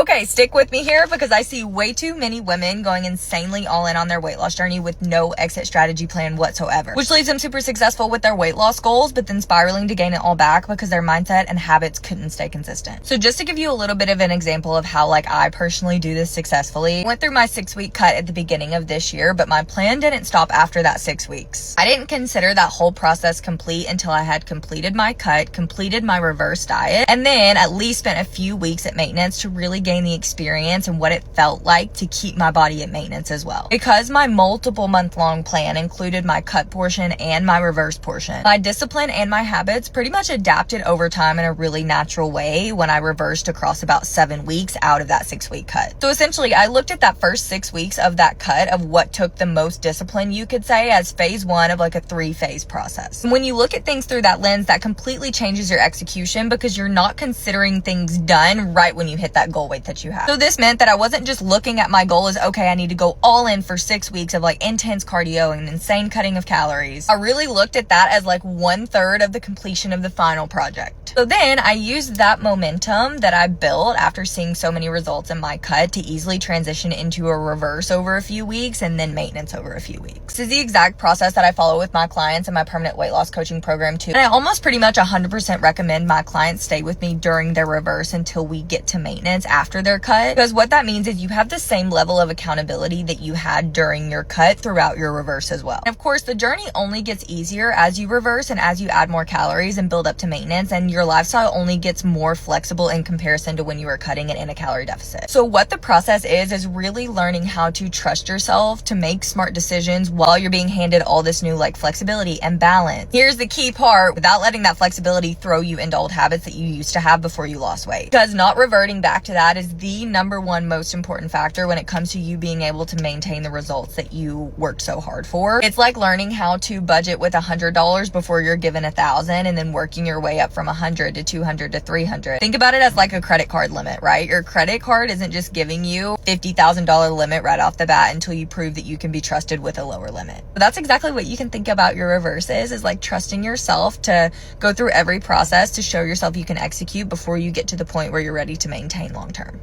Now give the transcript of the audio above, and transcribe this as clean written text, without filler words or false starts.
Okay, stick with me here because I see way too many women going insanely all in on their weight loss journey with no exit strategy plan whatsoever, which leaves them super successful with their weight loss goals, but then spiraling to gain it all back because their mindset and habits couldn't stay consistent. So just to give you a little bit of an example of how I personally do this successfully, I went through my 6-week cut at the beginning of this year, but my plan didn't stop after that 6 weeks. I didn't consider that whole process complete until I had completed my cut, completed my reverse diet, and then at least spent a few weeks at maintenance to really gain the experience and what it felt like to keep my body at maintenance as well. Because my multiple month-long plan included my cut portion and my reverse portion, my discipline and my habits pretty much adapted over time in a really natural way when I reversed across about 7 weeks out of that 6-week cut. So essentially, I looked at that first 6 weeks of that cut of what took the most discipline, you could say, as phase 1 of a 3-phase process. And when you look at things through that lens, that completely changes your execution because you're not considering things done right when you hit that goal weight that you have. So this meant that I wasn't just looking at my goal as, okay, I need to go all in for 6 weeks of intense cardio and insane cutting of calories. I really looked at that as 1/3 of the completion of the final project. So then I used that momentum that I built after seeing so many results in my cut to easily transition into a reverse over a few weeks and then maintenance over a few weeks. This is the exact process that I follow with my clients in my permanent weight loss coaching program too. And I almost pretty much 100% recommend my clients stay with me during their reverse until we get to maintenance after their cut, because what that means is you have the same level of accountability that you had during your cut throughout your reverse as well. And of course, the journey only gets easier as you reverse and as you add more calories and build up to maintenance, and your lifestyle only gets more flexible in comparison to when you were cutting it in a calorie deficit. So what the process is really learning how to trust yourself to make smart decisions while you're being handed all this new flexibility and balance. Here's the key part: without letting that flexibility throw you into old habits that you used to have before you lost weight. Because not reverting back to that is the number one most important factor when it comes to you being able to maintain the results that you worked so hard for. It's like learning how to budget with $100 before you're given $1,000 and then working your way up from 100 to 200 to 300. Think about it as a credit card limit, right? Your credit card isn't just giving you $50,000 limit right off the bat until you prove that you can be trusted with a lower limit. But that's exactly what you can think about your reverses, is trusting yourself to go through every process to show yourself you can execute before you get to the point where you're ready to maintain long term.